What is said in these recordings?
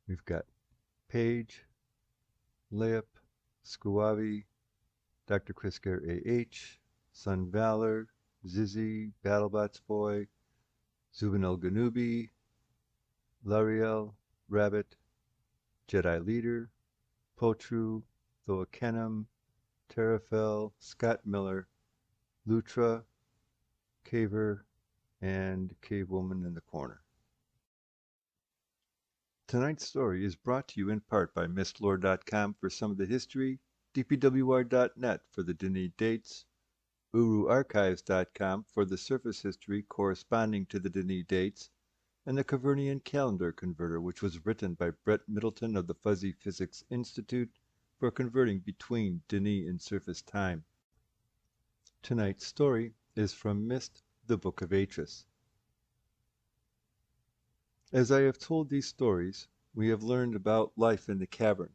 We've got Page, Layup, Squavi, Dr. Krisker AH, Sun Valor, Zizzy, BattleBots Boy, Zubin El Ganubi, Lariel, Rabbit, Jedi Leader, Potru, Thoakenem, Terrafel, Scott Miller, Lutra, Caver, and Cave Woman in the Corner. Tonight's story is brought to you in part by Mistlore.com for some of the history, DPWR.net for the Denis dates, UruArchives.com for the surface history corresponding to the Denis dates, and the Cavernian Calendar Converter, which was written by Brett Middleton of the Fuzzy Physics Institute for converting between Denis and surface time. Tonight's story is from Myst, the Book of Atris. As I have told these stories, we have learned about life in the cavern.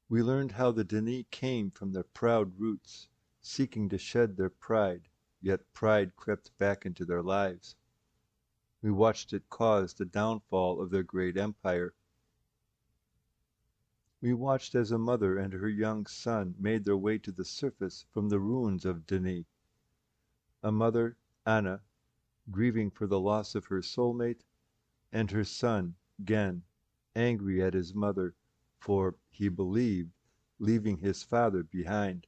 We learned how the Denis came from their proud roots, seeking to shed their pride, yet pride crept back into their lives. We watched it cause the downfall of their great empire. We watched as a mother and her young son made their way to the surface from the ruins of Denis. A mother, Anna, grieving for the loss of her soulmate, and her son, Gen, angry at his mother for, he believed, leaving his father behind.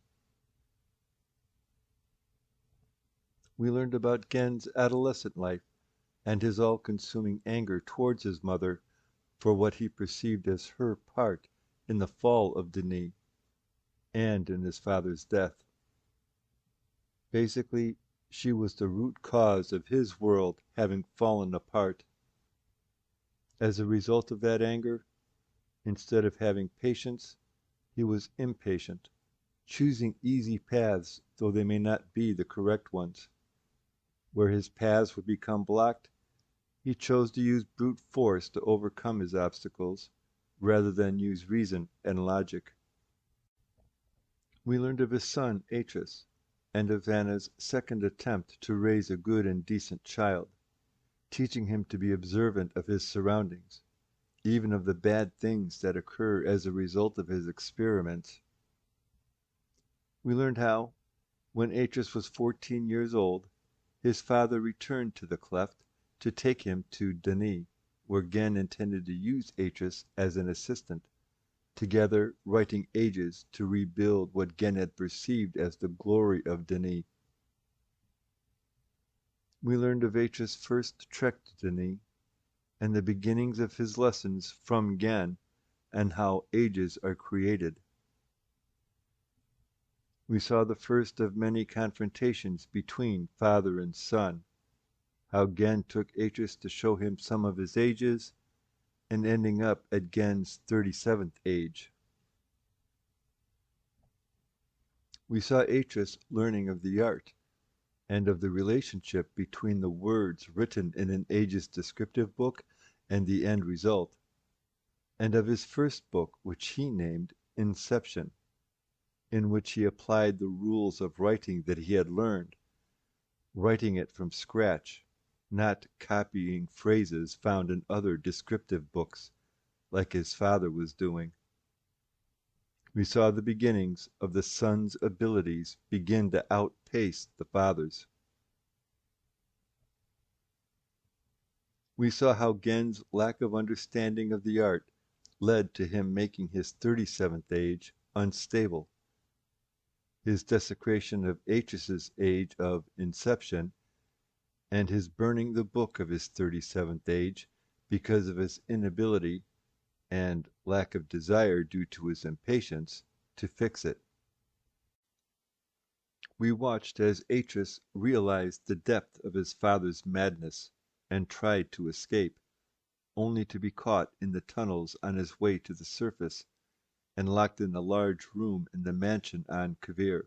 We learned about Gen's adolescent life and his all-consuming anger towards his mother for what he perceived as her part in the fall of Denis and in his father's death. Basically, she was the root cause of his world having fallen apart. As a result of that anger, instead of having patience, he was impatient, choosing easy paths though they may not be the correct ones. Where his paths would become blocked, he chose to use brute force to overcome his obstacles, rather than use reason and logic. We learned of his son, Atris, and of Vanna's second attempt to raise a good and decent child, teaching him to be observant of his surroundings, even of the bad things that occur as a result of his experiments. We learned how, when Atris was 14 years old, his father returned to the cleft to take him to Denis, where Gen intended to use Atris as an assistant, together writing ages to rebuild what Gen had perceived as the glory of Denis. We learned of Atris' first trek to Denis, and the beginnings of his lessons from Gen, and how ages are created. We saw the first of many confrontations between father and son, how Gen took Atris to show him some of his ages, and ending up at Gen's 37th age. We saw Atris learning of the art, and of the relationship between the words written in an age's descriptive book and the end result, and of his first book, which he named Inception, in which he applied the rules of writing that he had learned, writing it from scratch, not copying phrases found in other descriptive books, like his father was doing. We saw the beginnings of the son's abilities begin to outpace the father's. We saw how Gen's lack of understanding of the art led to him making his 37th age unstable, his desecration of Atris's age of inception, and his burning the book of his 37th age because of his inability and lack of desire due to his impatience to fix it. We watched as Atris realized the depth of his father's madness and tried to escape, only to be caught in the tunnels on his way to the surface and locked in a large room in the mansion on Kavir,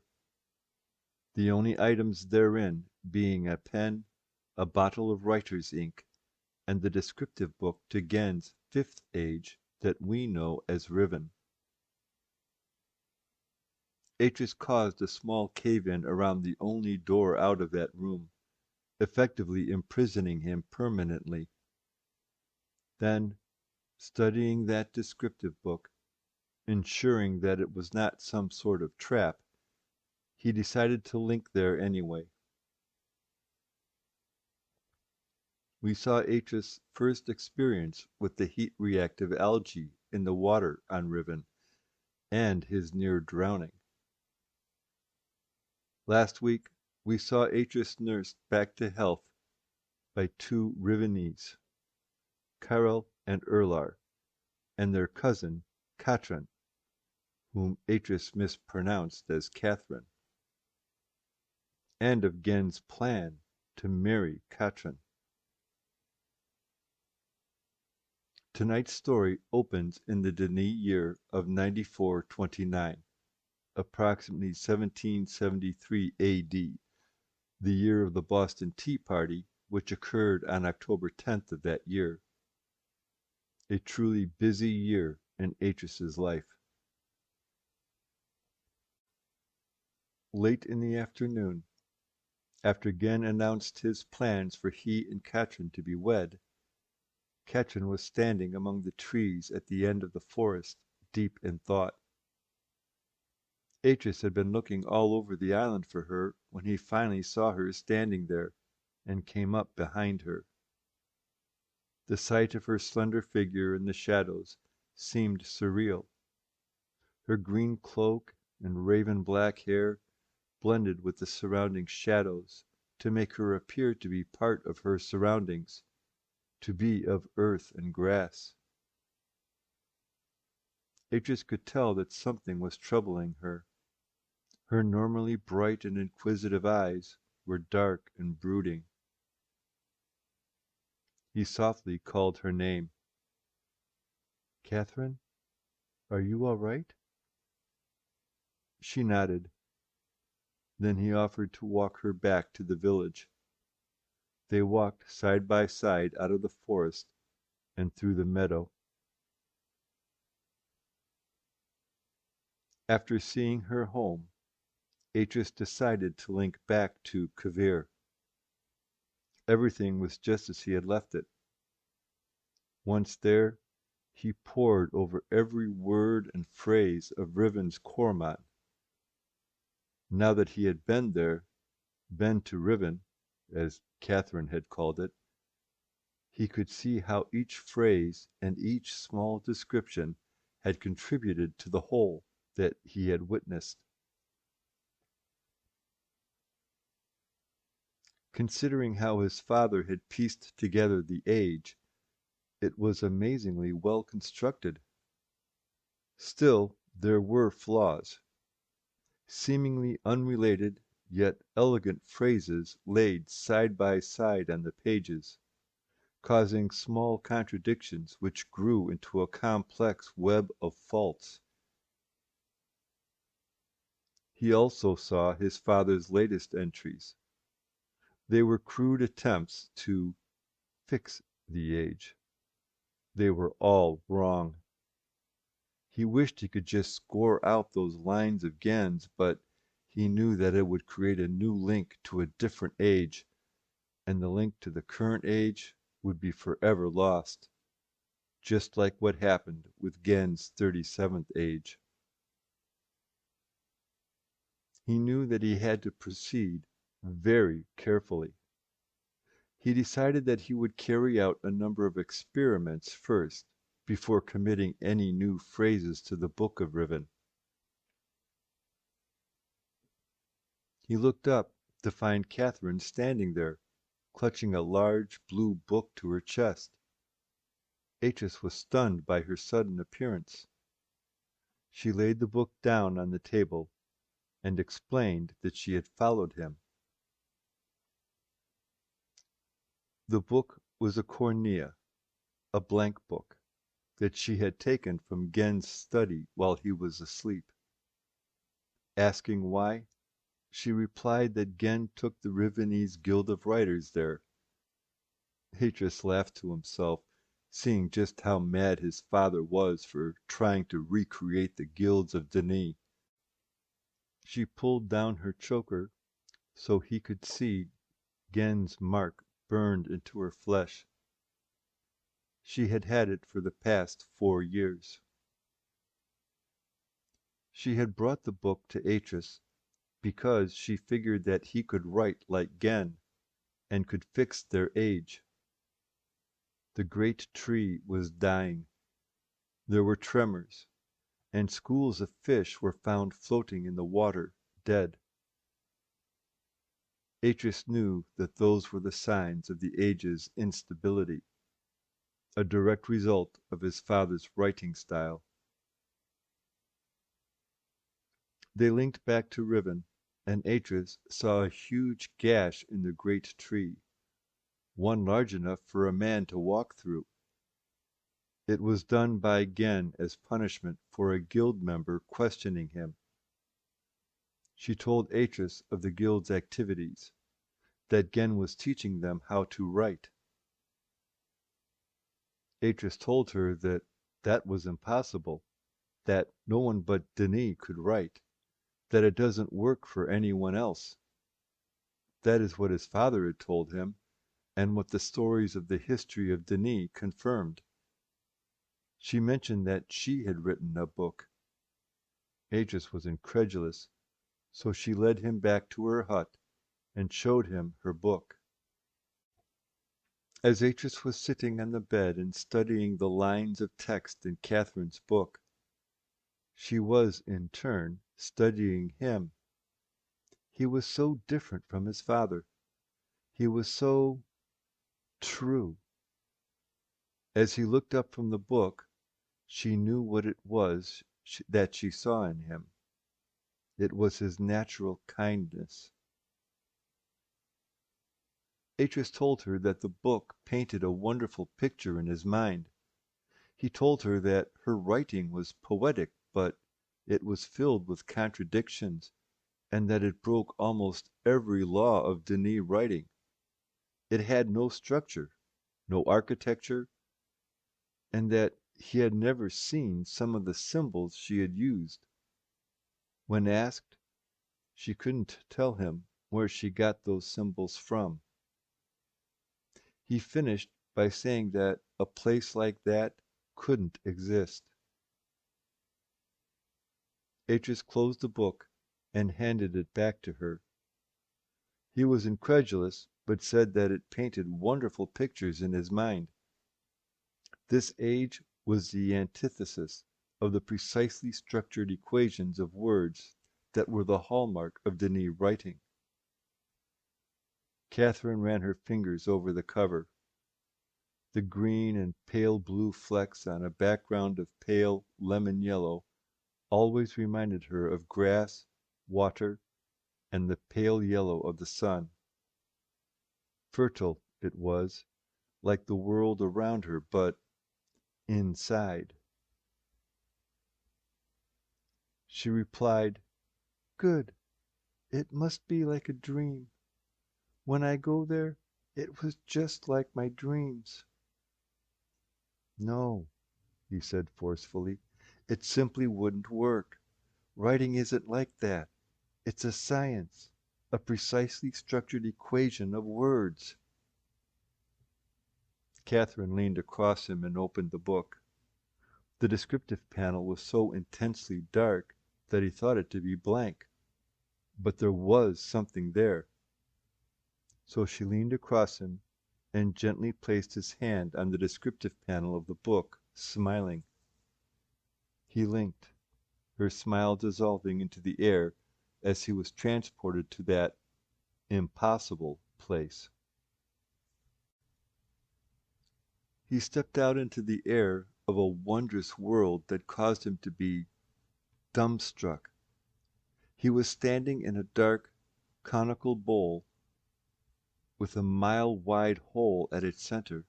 the only items therein being a pen, a bottle of writer's ink, and the descriptive book to Gen's 5th age that we know as Riven. Atris caused a small cave-in around the only door out of that room, effectively imprisoning him permanently. Then, studying that descriptive book, ensuring that it was not some sort of trap, he decided to link there anyway. We saw Atris' first experience with the heat-reactive algae in the water on Riven, and his near drowning. Last week, we saw Atris nursed back to health by two Rivenese, Karel and Erlar, and their cousin, Katrin, whom Atris mispronounced as Catherine, and of Gen's plan to marry Katrin. Tonight's story opens in the Denis year of 9429, approximately 1773 A.D., the year of the Boston Tea Party, which occurred on October 10th of that year. A truly busy year in Atris's life. Late in the afternoon, after Gen announced his plans for he and Katrin to be wed, Katrin was standing among the trees at the end of the forest, deep in thought. Atris had been looking all over the island for her when he finally saw her standing there, and came up behind her. The sight of her slender figure in the shadows seemed surreal. Her green cloak and raven black hair blended with the surrounding shadows to make her appear to be part of her surroundings, to be of earth and grass. Atris could tell that something was troubling her. Her normally bright and inquisitive eyes were dark and brooding. He softly called her name. "Catherine, are you all right?" She nodded. Then he offered to walk her back to the village. They walked side by side out of the forest and through the meadow. After seeing her home, Atris decided to link back to Kavir. Everything was just as he had left it. Once there, he pored over every word and phrase of Riven's Cormon. Now that he had been there, been to Riven, as Catherine had called it, he could see how each phrase and each small description had contributed to the whole that he had witnessed. Considering how his father had pieced together the age, it was amazingly well constructed. Still, there were flaws. Seemingly unrelated, yet elegant phrases laid side by side on the pages, causing small contradictions which grew into a complex web of faults. He also saw his father's latest entries. They were crude attempts to fix the age. They were all wrong. He wished he could just score out those lines of Gen's, but he knew that it would create a new link to a different age, and the link to the current age would be forever lost, just like what happened with Gen's 37th age. He knew that he had to proceed very carefully. He decided that he would carry out a number of experiments first, before committing any new phrases to the Book of Riven. He looked up to find Catherine standing there, clutching a large blue book to her chest. Atris was stunned by her sudden appearance. She laid the book down on the table and explained that she had followed him. The book was a cornea, a blank book, that she had taken from Gen's study while he was asleep. Asking why, she replied that Gen took the Rivenese Guild of Writers there. Atris laughed to himself, seeing just how mad his father was for trying to recreate the guilds of Denis. She pulled down her choker so he could see Gen's mark burned into her flesh. She had had it for the past 4 years. She had brought the book to Atris because she figured that he could write like Gen and could fix their age. The great tree was dying. There were tremors, and schools of fish were found floating in the water, dead. Atris knew that those were the signs of the age's instability, a direct result of his father's writing style. They linked back to Riven, and Atris saw a huge gash in the great tree, one large enough for a man to walk through. It was done by Gen as punishment for a guild member questioning him. She told Atris of the guild's activities, that Gen was teaching them how to write. Atris told her that that was impossible, that no one but Denis could write, that it doesn't work for anyone else. That is what his father had told him, and what the stories of the history of Denis confirmed. She mentioned that she had written a book. Atris was incredulous, so she led him back to her hut and showed him her book. As Atris was sitting on the bed and studying the lines of text in Catherine's book, she was, in turn, studying him. He was so different from his father. He was so true. As he looked up from the book, she knew what it was that she saw in him. It was his natural kindness. Atris told her that the book painted a wonderful picture in his mind. He told her that her writing was poetic, but it was filled with contradictions, and that it broke almost every law of Denis writing. It had no structure, no architecture, and that he had never seen some of the symbols she had used. When asked, she couldn't tell him where she got those symbols from. He finished by saying that a place like that couldn't exist. Atris closed the book and handed it back to her. He was incredulous, but said that it painted wonderful pictures in his mind. This age was the antithesis of the precisely structured equations of words that were the hallmark of Denis writing. Catherine ran her fingers over the cover. The green and pale blue flecks on a background of pale lemon yellow always reminded her of grass, water, and the pale yellow of the sun. Fertile it was, like the world around her, but inside. She replied, "Good. It must be like a dream. When I go there, it was just like my dreams." "No," he said forcefully. "It simply wouldn't work. Writing isn't like that. It's a science, a precisely structured equation of words." Catherine leaned across him and opened the book. The descriptive panel was so intensely dark that he thought it to be blank. But there was something there. So she leaned across him and gently placed his hand on the descriptive panel of the book, smiling. He linked, her smile dissolving into the air as he was transported to that impossible place. He stepped out into the air of a wondrous world that caused him to be dumbstruck. He was standing in a dark, conical bowl with a mile-wide hole at its center.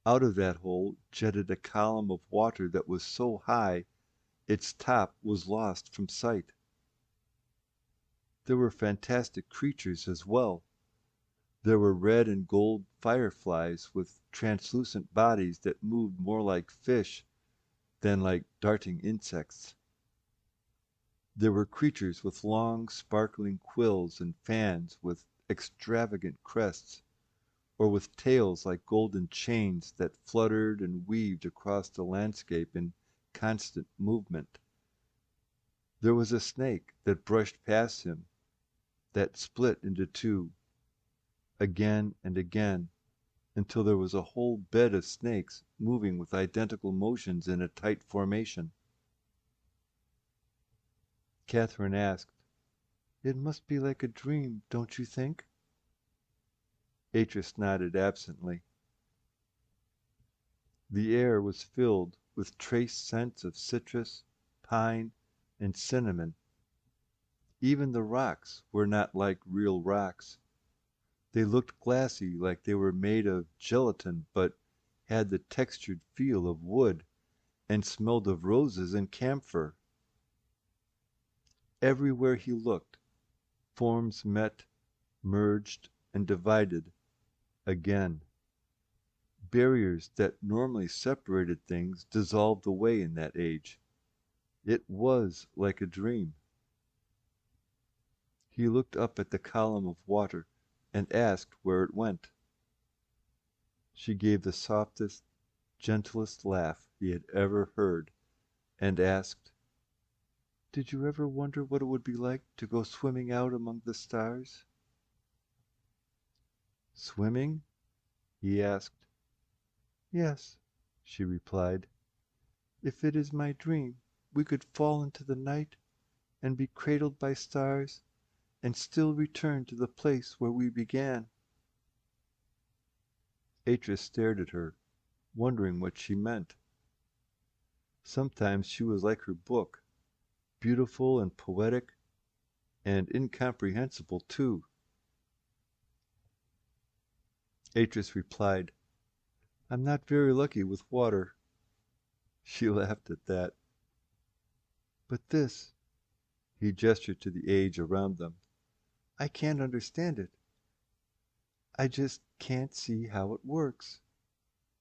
Out of that hole jetted a column of water that was so high its top was lost from sight. There were fantastic creatures as well. There were red and gold fireflies with translucent bodies that moved more like fish than like darting insects. There were creatures with long, sparkling quills and fans with extravagant crests. or with tails like golden chains that fluttered and weaved across the landscape in constant movement. There was a snake that brushed past him, that split into two, again and again, until there was a whole bed of snakes moving with identical motions in a tight formation. Catherine asked, "It must be like a dream, don't you think?" Atris nodded absently. The air was filled with trace scents of citrus, pine, and cinnamon. Even the rocks were not like real rocks. They looked glassy, like they were made of gelatin, but had the textured feel of wood, and smelled of roses and camphor. Everywhere he looked, forms met, merged, and divided again. Barriers that normally separated things dissolved away in that age. It was like a dream. He looked up at the column of water and asked where it went. She gave the softest, gentlest laugh he had ever heard, and asked, "Did you ever wonder what it would be like to go swimming out among the stars?" "Swimming?" he asked. "Yes," she replied. "If it is my dream, we could fall into the night and be cradled by stars and still return to the place where we began." Atris stared at her, wondering what she meant. Sometimes she was like her book, beautiful and poetic, and incomprehensible too. Atris replied, "I'm not very lucky with water." She laughed at that. "But this," he gestured to the age around them, "I can't understand it. I just can't see how it works.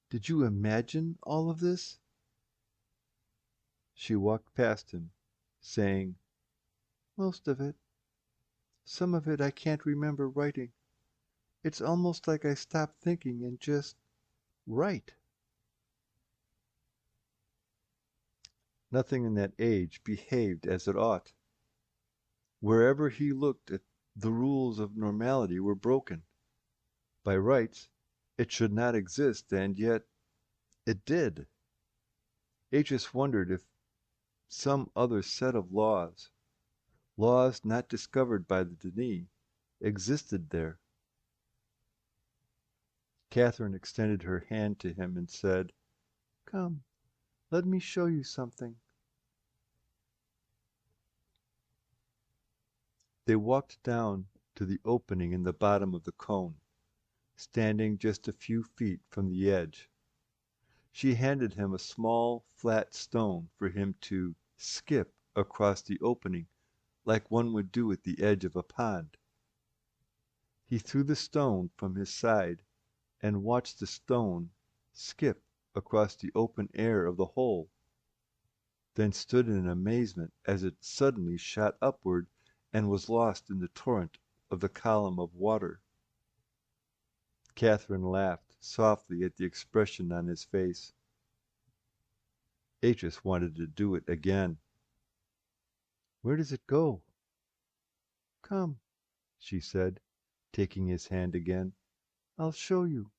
Did you imagine all of this?" She walked past him, saying, "Most of it. Some of it I can't remember writing. It's almost like I stopped thinking and just write." Nothing in that age behaved as it ought. Wherever he looked, the rules of normality were broken. By rights, it should not exist, and yet it did. Atris wondered if some other set of laws, laws not discovered by the Denis, existed there. Catherine extended her hand to him and said, "Come, let me show you something." They walked down to the opening in the bottom of the cone, standing just a few feet from the edge. She handed him a small, flat stone for him to skip across the opening like one would do at the edge of a pond. He threw the stone from his side and watched the stone skip across the open air of the hole, then stood in amazement as it suddenly shot upward and was lost in the torrent of the column of water. Catherine laughed softly at the expression on his face. Atris wanted to do it again. "Where does it go?" "Come," she said, taking his hand again. "I'll show you."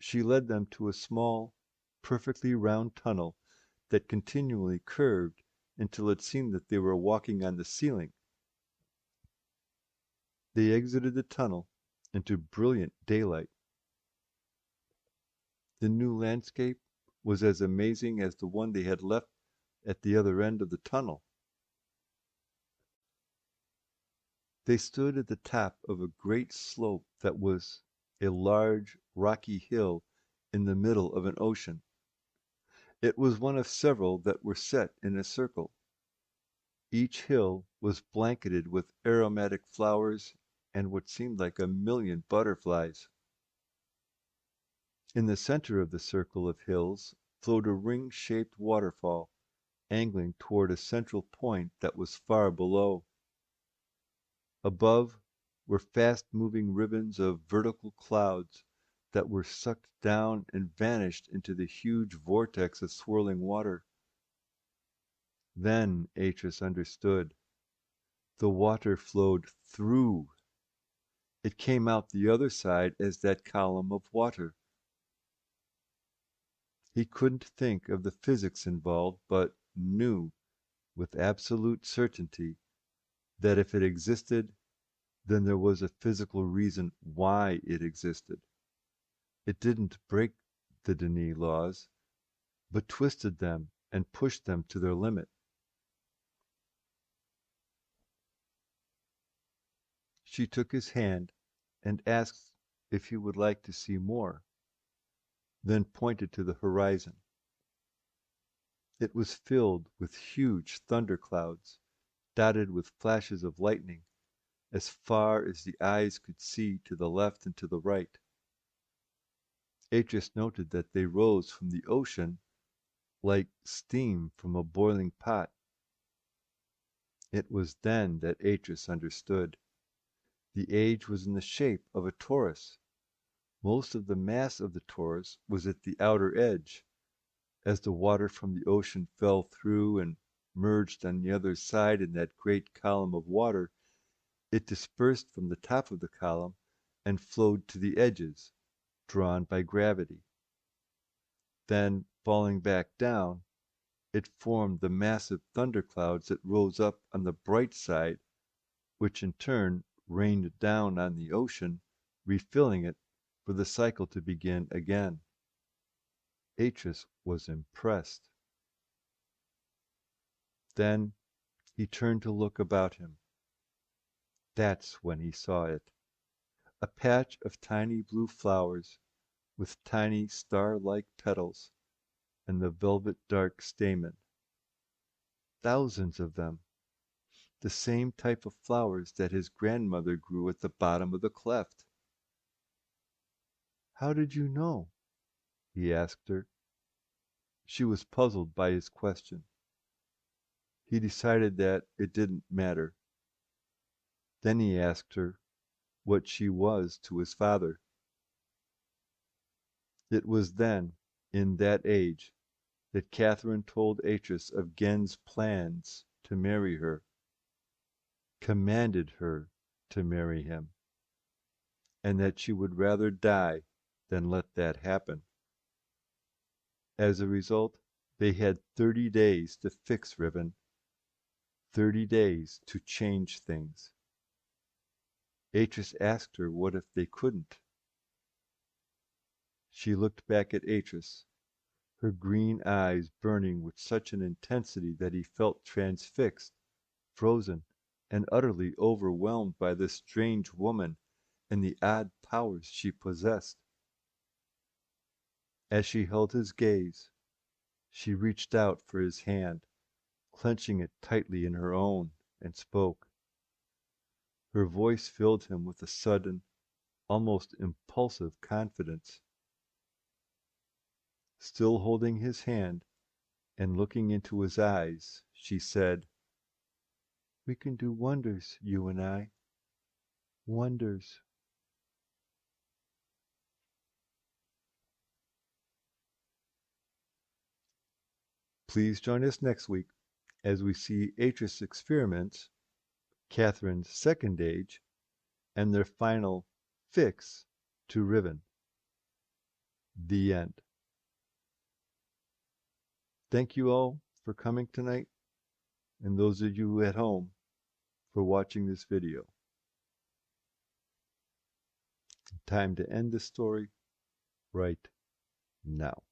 She led them to a small, perfectly round tunnel that continually curved until it seemed that they were walking on the ceiling. They exited the tunnel into brilliant daylight. The new landscape was as amazing as the one they had left at the other end of the tunnel. They stood at the top of a great slope that was a large, rocky hill in the middle of an ocean. It was one of several that were set in a circle. Each hill was blanketed with aromatic flowers and what seemed like 1,000,000 butterflies. In the center of the circle of hills flowed a ring-shaped waterfall, angling toward a central point that was far below. Above were fast-moving ribbons of vertical clouds that were sucked down and vanished into the huge vortex of swirling water. Then Atreus understood. The water flowed through. It came out the other side as that column of water. He couldn't think of the physics involved, but knew with absolute certainty that if it existed, then there was a physical reason why it existed. It didn't break the Denis laws, but twisted them and pushed them to their limit. She took his hand and asked if he would like to see more, then pointed to the horizon. It was filled with huge thunderclouds, dotted with flashes of lightning, as far as the eyes could see to the left and to the right. Atreus noted that they rose from the ocean like steam from a boiling pot. It was then that Atreus understood. The age was in the shape of a torus. Most of the mass of the torus was at the outer edge. As the water from the ocean fell through and merged on the other side in that great column of water, it dispersed from the top of the column and flowed to the edges, drawn by gravity. Then, falling back down, it formed the massive thunderclouds that rose up on the bright side, which in turn rained down on the ocean, refilling it for the cycle to begin again. Atreus was impressed. Then he turned to look about him. That's when he saw it. A patch of tiny blue flowers with tiny star-like petals and the velvet dark stamen. Thousands of them. The same type of flowers that his grandmother grew at the bottom of the cleft. "How did you know?" he asked her. She was puzzled by his question. He decided that it didn't matter. Then he asked her what she was to his father. It was then, in that age, that Catherine told Atreus of Gen's plans to marry her, commanded her to marry him, and that she would rather die than let that happen. As a result, they had 30 days to fix Riven, 30 days to change things. Atreus asked her what if they couldn't. She looked back at Atreus, her green eyes burning with such an intensity that he felt transfixed, frozen, and utterly overwhelmed by this strange woman and the odd powers she possessed. As she held his gaze, she reached out for his hand, clenching it tightly in her own, and spoke. Her voice filled him with a sudden, almost impulsive confidence. Still holding his hand and looking into his eyes, she said, "We can do wonders, you and I. Wonders." Please join us next week as we see Atreus' experiments, Catherine's second age, and their final fix to Riven. The end. Thank you all for coming tonight, and those of you at home for watching this video. Time to end the story right now.